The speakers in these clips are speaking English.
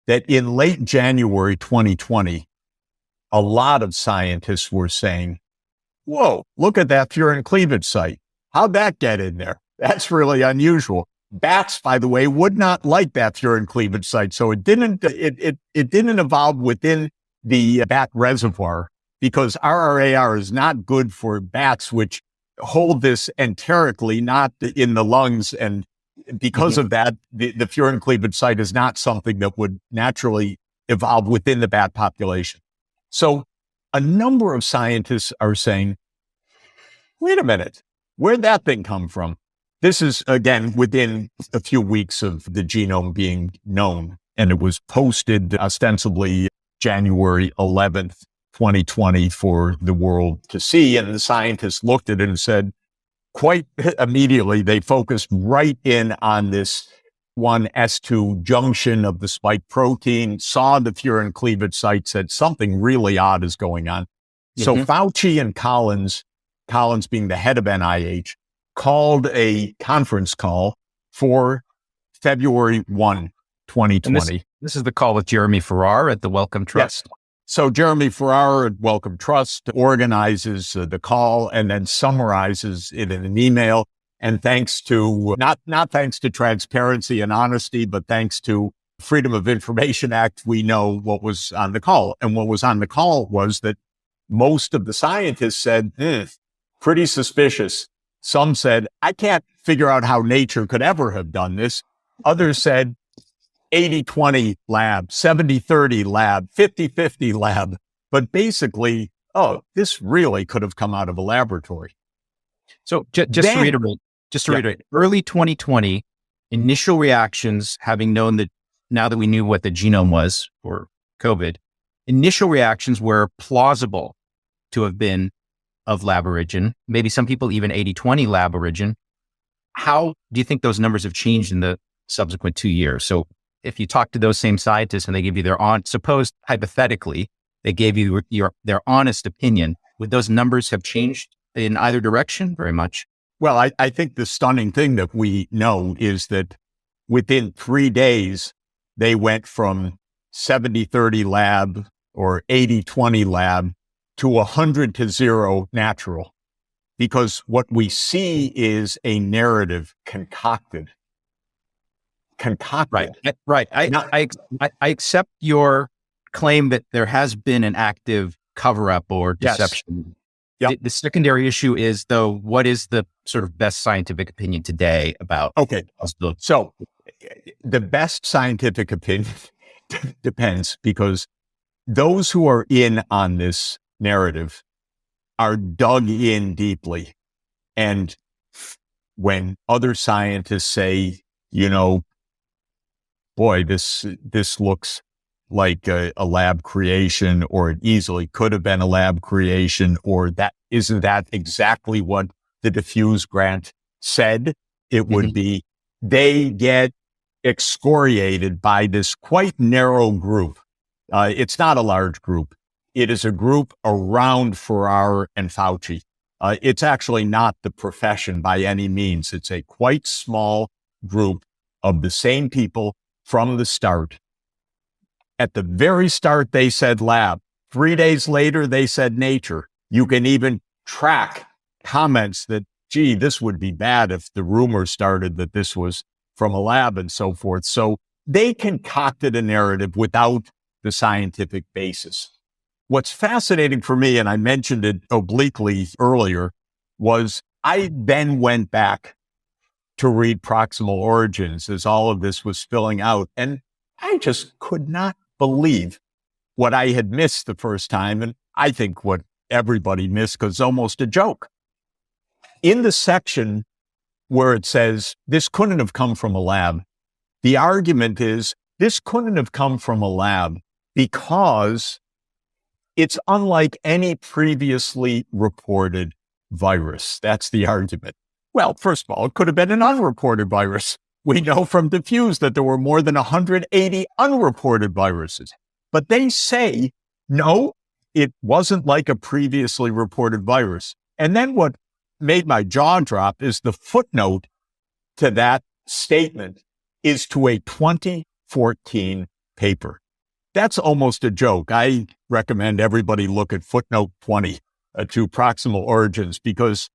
that in late January 2020, a lot of scientists were saying, whoa, look at that furin cleavage site. How'd that get in there? That's really unusual. Bats, by the way, would not like that furin cleavage site. So it didn't evolve within the bat reservoir, because RRAR is not good for bats, which hold this enterically, not in the lungs. And because of that, the furin cleavage site is not something that would naturally evolve within the bat population. So a number of scientists are saying, wait a minute, where'd that thing come from? This is, again, within a few weeks of the genome being known, and it was posted ostensibly January 11th, 2020 for the world to see. And the scientists looked at it and said, quite immediately, they focused right in on this 1S2 junction of the spike protein, saw the furin cleavage site, said something really odd is going on. So Fauci and Collins being the head of NIH, called a conference call for February 1, 2020. This is the call with Jeremy Farrar at the Wellcome Trust. Yes. So Jeremy Farrar at Wellcome Trust organizes the call and then summarizes it in an email. And thanks to, not thanks to transparency and honesty, but thanks to Freedom of Information Act, we know what was on the call. And what was on the call was that most of the scientists said, pretty suspicious. Some said, I can't figure out how nature could ever have done this. Others said 80-20 lab, 70-30 lab, 50-50 lab. But basically, this really could have come out of a laboratory. So just to reiterate, early 2020, initial reactions, having known that now that we knew what the genome was for COVID, initial reactions were plausible to have been of lab origin, maybe some people even 80-20 lab origin. How do you think those numbers have changed in the subsequent 2 years? So if you talk to those same scientists and they give you suppose hypothetically, they gave you their honest opinion, would those numbers have changed in either direction very much? Well, I think the stunning thing that we know is that within 3 days, they went from 70-30 lab or 80-20 lab to 100-0 natural, because what we see is a narrative concocted. Right. I accept your claim that there has been an active cover-up or deception. Yes. The secondary issue is, though, what is the sort of best scientific opinion today about? Okay. So the best scientific opinion depends, because those who are in on this narrative are dug in deeply. And when other scientists say, boy, this looks like a lab creation, or it easily could have been a lab creation, or isn't that exactly what the diffuse grant said it would be, they get excoriated by this quite narrow group. It's not a large group. It is a group around Farrar and Fauci. It's actually not the profession by any means. It's a quite small group of the same people from the start. At the very start, they said lab. 3 days later, they said nature. You can even track comments that, gee, this would be bad if the rumor started that this was from a lab and so forth. So they concocted a narrative without the scientific basis. What's fascinating for me, and I mentioned it obliquely earlier, was I then went back to read Proximal Origins as all of this was spilling out. And I just could not believe what I had missed the first time. And I think what everybody missed, because it's almost a joke. In the section where it says this couldn't have come from a lab, the argument is this couldn't have come from a lab because it's unlike any previously reported virus. That's the argument. Well, first of all, it could have been an unreported virus. We know from diffuse that there were more than 180 unreported viruses. But they say, no, it wasn't like a previously reported virus. And then what made my jaw drop is the footnote to that statement is to a 2014 paper. That's almost a joke. I recommend everybody look at footnote 20 to Proximal Origins because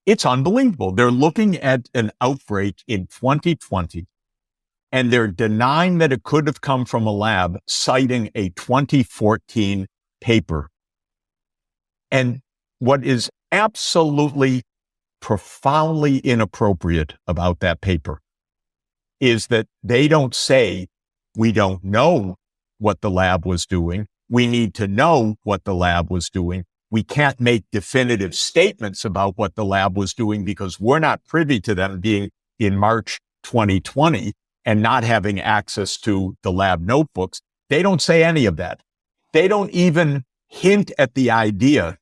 it's unbelievable. They're looking at an outbreak in 2020 and they're denying that it could have come from a lab, citing a 2014 paper. And what is absolutely profoundly inappropriate about that paper is that they don't say, we don't know what the lab was doing. We need to know what the lab was doing. We can't make definitive statements about what the lab was doing because we're not privy to them being in March 2020 and not having access to the lab notebooks. They don't say any of that. They don't even hint at the idea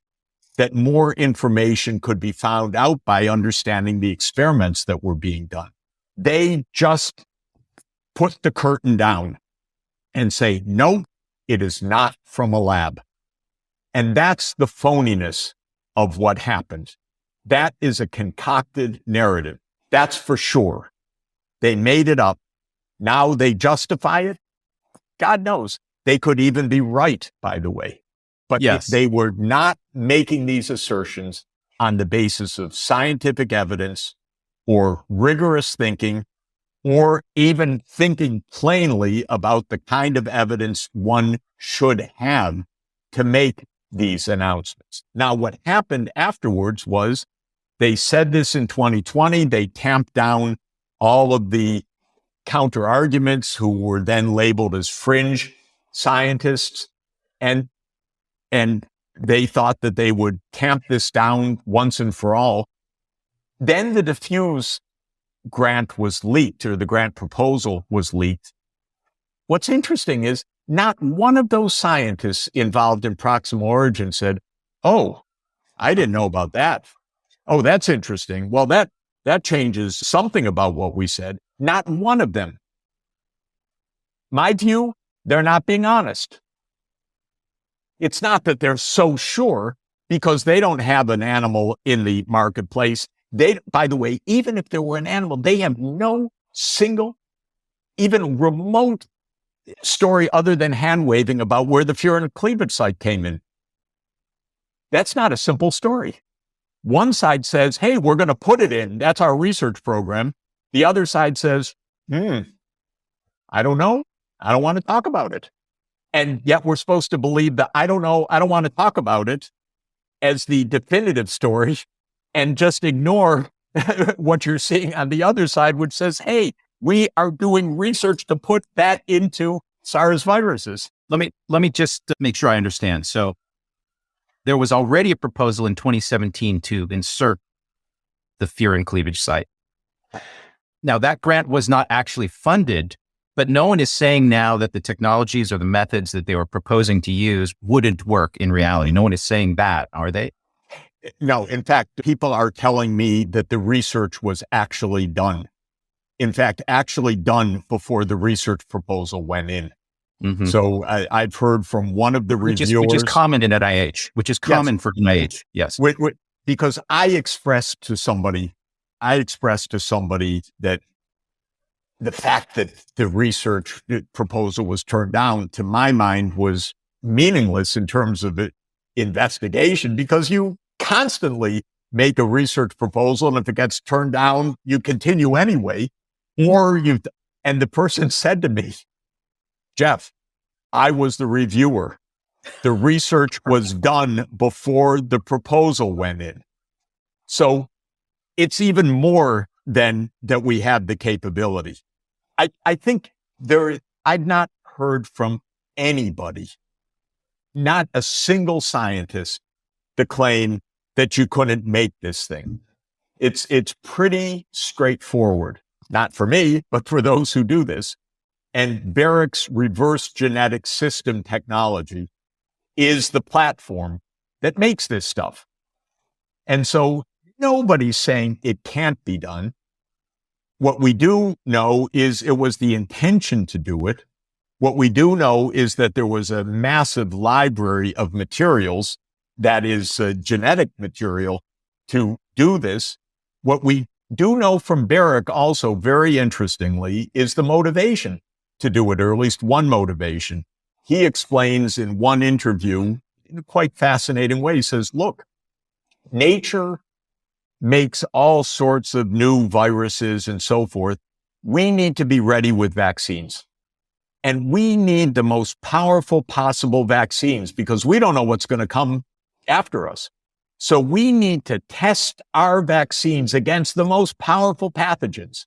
that more information could be found out by understanding the experiments that were being done. They just put the curtain down and say, no, it is not from a lab. And that's the phoniness of what happened. That is a concocted narrative. That's for sure. They made it up. Now they justify it. God knows. They could even be right, by the way. But yes, if they were not making these assertions on the basis of scientific evidence or rigorous thinking, or even thinking plainly about the kind of evidence one should have to make these announcements. Now, what happened afterwards was they said this in 2020, they tamped down all of the counter arguments who were then labeled as fringe scientists, and they thought that they would tamp this down once and for all. Then the diffuse grant was leaked, or the grant proposal was leaked. What's interesting is not one of those scientists involved in Proximal Origin said, oh, I didn't know about that. Oh, that's interesting. Well, that changes something about what we said. Not one of them. My view, they're not being honest. It's not that they're so sure because they don't have an animal in the marketplace. By the way, even if there were an animal, they have no single, even remote story other than hand waving about where the furin cleavage site came in. That's not a simple story. One side says, hey, we're going to put it in. That's our research program. The other side says, I don't know. I don't want to talk about it. And yet we're supposed to believe that I don't know, I don't want to talk about it as the definitive story and just ignore what you're seeing on the other side, which says, hey, we are doing research to put that into SARS viruses. Let me just make sure I understand. So there was already a proposal in 2017 to insert the furin cleavage site. Now that grant was not actually funded, but no one is saying now that the technologies or the methods that they were proposing to use wouldn't work in reality. No one is saying that, are they? No, in fact, people are telling me that the research was actually done. In fact, actually done before the research proposal went in. Mm-hmm. So I've heard from one of the reviewers. Which is common in NIH, which is common yes. for NIH, yes. Because I expressed to somebody that the fact that the research proposal was turned down, to my mind, was meaningless in terms of the investigation, because you constantly make a research proposal, and if it gets turned down, you continue anyway. And the person said to me, Jeff, I was the reviewer. The research was done before the proposal went in. So it's even more than that we have the capability. I think I've not heard from anybody, not a single scientist, to claim that you couldn't make this thing. It's pretty straightforward, not for me, but for those who do this. And Barrick's reverse genetic system technology is the platform that makes this stuff. And so nobody's saying it can't be done. What we do know is it was the intention to do it. What we do know is that there was a massive library of materials, that is genetic material, to do this. What we do know from Barrick also, very interestingly, is the motivation. to do it, or at least one motivation. He explains in one interview in a quite fascinating way. He says, look, nature makes all sorts of new viruses and so forth. We need to be ready with vaccines. And we need the most powerful possible vaccines because we don't know what's going to come after us. So we need to test our vaccines against the most powerful pathogens.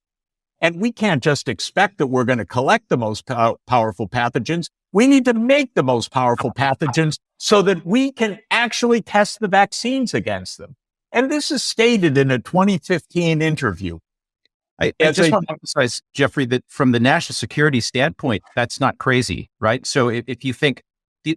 And we can't just expect that we're going to collect the most powerful pathogens. We need to make the most powerful pathogens so that we can actually test the vaccines against them. And this is stated in a 2015 interview. I just want to emphasize, Jeffrey, that from the national security standpoint, that's not crazy, right? So if you think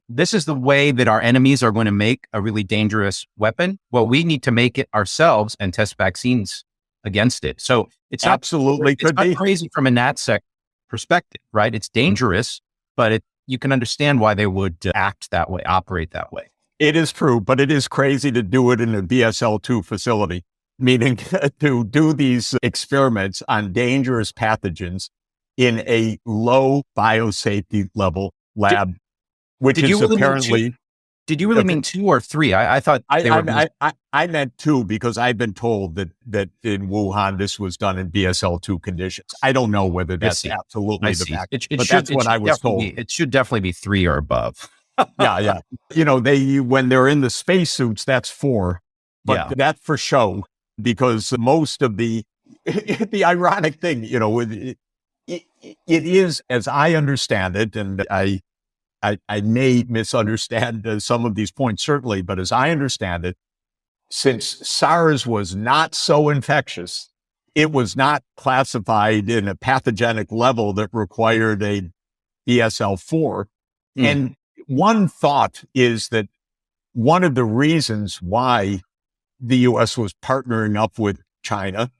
this is the way that our enemies are going to make a really dangerous weapon, well, we need to make it ourselves and test vaccines against it. So it's absolutely not crazy from a NatSec perspective, right? It's dangerous, but you can understand why they would act that way, operate that way. It is true, but it is crazy to do it in a BSL-2 facility, meaning to do these experiments on dangerous pathogens in a low biosafety level lab, which is apparently... Did you really mean 2 or 3? I thought I meant 2 because I've been told that in Wuhan, this was done in BSL-2 conditions. I don't know whether that's absolutely the fact, but that's what I was told. It should definitely be 3 or above. Yeah. You know, when they're in the spacesuits, that's 4, but that's for show because most of the ironic thing, you know, it is, as I understand it, and I may misunderstand some of these points, certainly, but as I understand it, since SARS was not so infectious, it was not classified in a pathogenic level that required a BSL-4. And one thought is that one of the reasons why the U.S. was partnering up with China,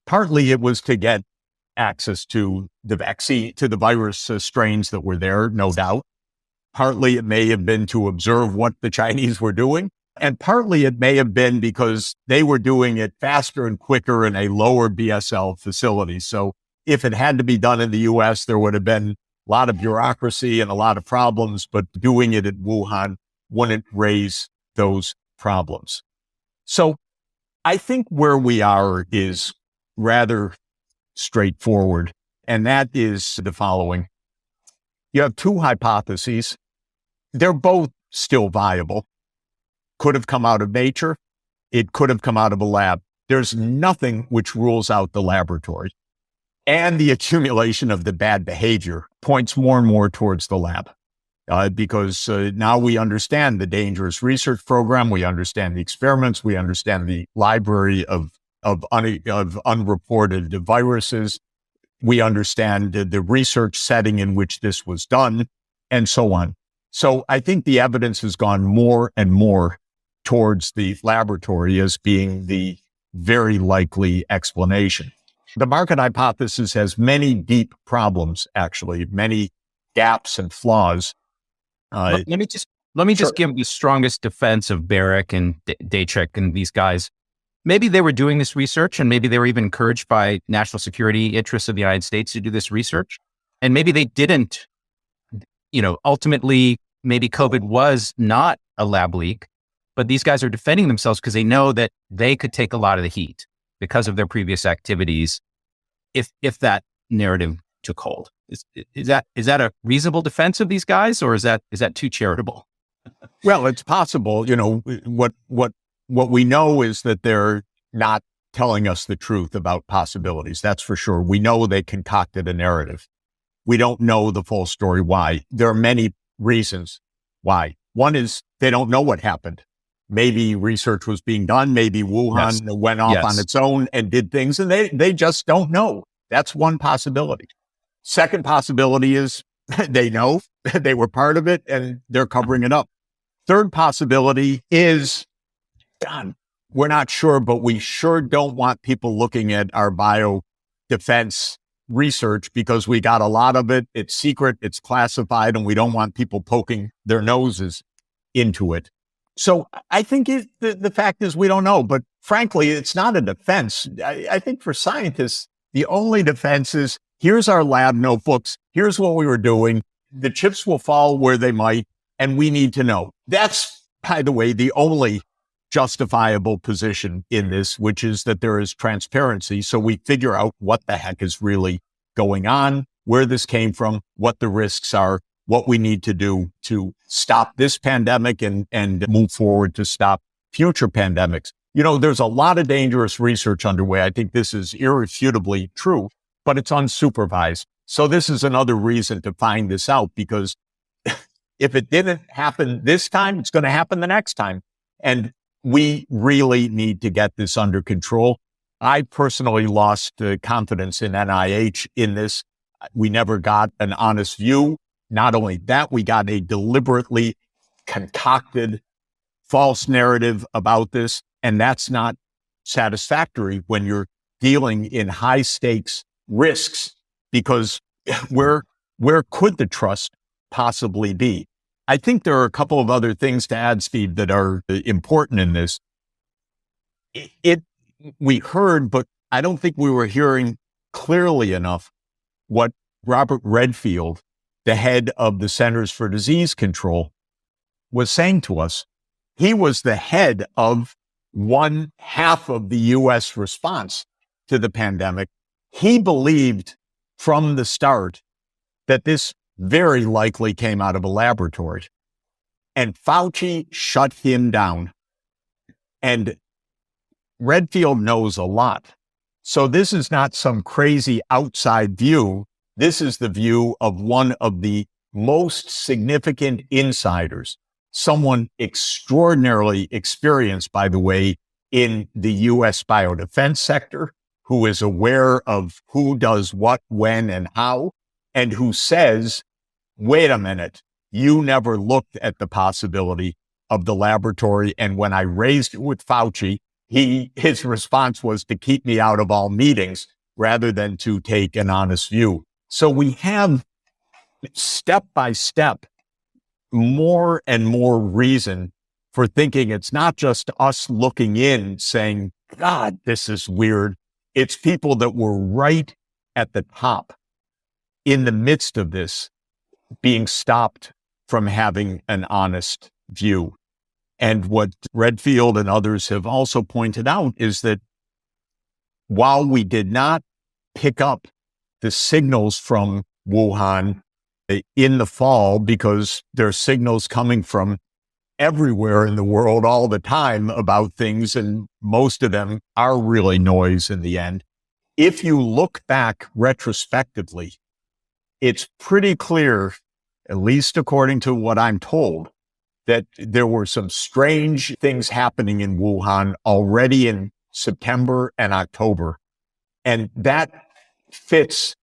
partly it was to get access to the vaccine, to the virus strains that were there, no doubt. Partly it may have been to observe what the Chinese were doing. And partly it may have been because they were doing it faster and quicker in a lower BSL facility. So if it had to be done in the U.S., there would have been a lot of bureaucracy and a lot of problems, but doing it at Wuhan wouldn't raise those problems. So I think where we are is rather straightforward, and that is the following. You have 2 hypotheses. They're both still viable. Could have come out of nature. It could have come out of a lab. There's nothing which rules out the laboratory. And the accumulation of the bad behavior points more and more towards the lab. Because now we understand the dangerous research program, we understand the experiments, we understand the library of unreported viruses, we understand the research setting in which this was done, and so on. So I think the evidence has gone more and more towards the laboratory as being the very likely explanation. The market hypothesis has many deep problems, actually, many gaps and flaws. Let me just give the strongest defense of Barrick and Daszak and these guys. Maybe they were doing this research, and maybe they were even encouraged by national security interests of the United States to do this research. And maybe they didn't, ultimately, maybe COVID was not a lab leak, but these guys are defending themselves because they know that they could take a lot of the heat because of their previous activities if that narrative took hold. Is that a reasonable defense of these guys, or is that too charitable? Well, it's possible. What we know is that they're not telling us the truth about possibilities. That's for sure. We know they concocted a narrative. We don't know the full story why. There are many reasons why. One is they don't know what happened. Maybe research was being done. Maybe Wuhan went off on its own and did things, and they just don't know. That's one possibility. Second possibility is they know they were part of it and they're covering it up. Third possibility is, we're not sure, but we sure don't want people looking at our biodefense research because we got a lot of it. It's secret, it's classified, and we don't want people poking their noses into it. So I think the fact is we don't know, but frankly, it's not a defense. I think for scientists, the only defense is here's our lab notebooks. Here's what we were doing. The chips will fall where they might, and we need to know. That's, by the way, the only justifiable position in this, which is that there is transparency. So we figure out what the heck is really going on, where this came from, what the risks are, what we need to do to stop this pandemic and move forward to stop future pandemics. You know, there's a lot of dangerous research underway. I think this is irrefutably true, but it's unsupervised. So this is another reason to find this out, because if it didn't happen this time, it's going to happen the next time. And we really need to get this under control. I personally lost confidence in NIH in this. We never got an honest view. Not only that, we got a deliberately concocted false narrative about this. And that's not satisfactory when you're dealing in high stakes risks, because where could the trust possibly be? I think there are a couple of other things to add, Steve, that are important in this. We heard, but I don't think we were hearing clearly enough what Robert Redfield, the head of the Centers for Disease Control, was saying to us. He was the head of one half of the U.S. response to the pandemic. He believed from the start that this very likely came out of a laboratory. And Fauci shut him down. And Redfield knows a lot. So this is not some crazy outside view. This is the view of one of the most significant insiders, someone extraordinarily experienced, by the way, in the U.S. biodefense sector, who is aware of who does what, when, and how, and who says, wait a minute, you never looked at the possibility of the laboratory. And when I raised it with Fauci, his response was to keep me out of all meetings rather than to take an honest view. So we have, step by step, more and more reason for thinking it's not just us looking in saying, God, this is weird. It's people that were right at the top in the midst of this being stopped from having an honest view. And what Redfield and others have also pointed out is that while we did not pick up the signals from Wuhan in the fall, because there are signals coming from everywhere in the world all the time about things, and most of them are really noise in the end. If you look back retrospectively, it's pretty clear, at least according to what I'm told, that there were some strange things happening in Wuhan already in September and October. And that fits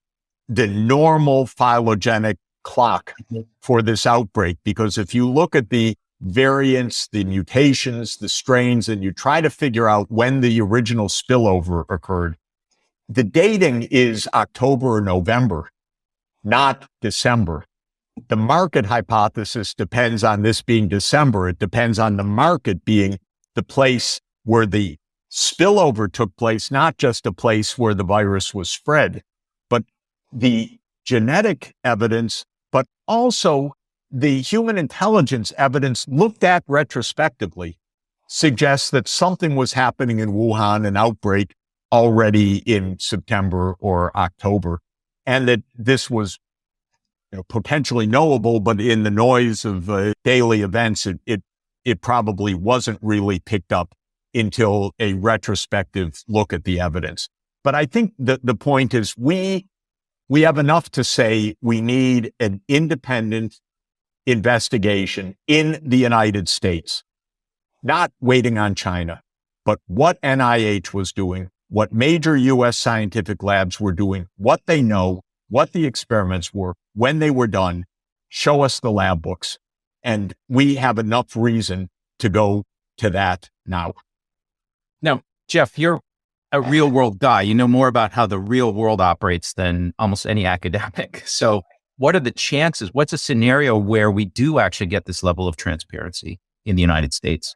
the normal phylogenetic clock for this outbreak, because if you look at the variants, the mutations, the strains, and you try to figure out when the original spillover occurred, the dating is October or November, not December. The market hypothesis depends on this being December. It depends on the market being the place where the spillover took place, not just a place where the virus was spread, but the genetic evidence, but also the human intelligence evidence looked at retrospectively suggests that something was happening in Wuhan, an outbreak already in September or October, and that this was potentially knowable, but in the noise of daily events, it probably wasn't really picked up until a retrospective look at the evidence. But I think that the point is we have enough to say we need an independent investigation in the United States, not waiting on China, but what NIH was doing, what major U.S. scientific labs were doing, what they know, what the experiments were, when they were done, show us the lab books. And we have enough reason to go to that now. Now, Jeff, you're a real world guy. You know more about how the real world operates than almost any academic. So what are the chances? What's a scenario where we do actually get this level of transparency in the United States?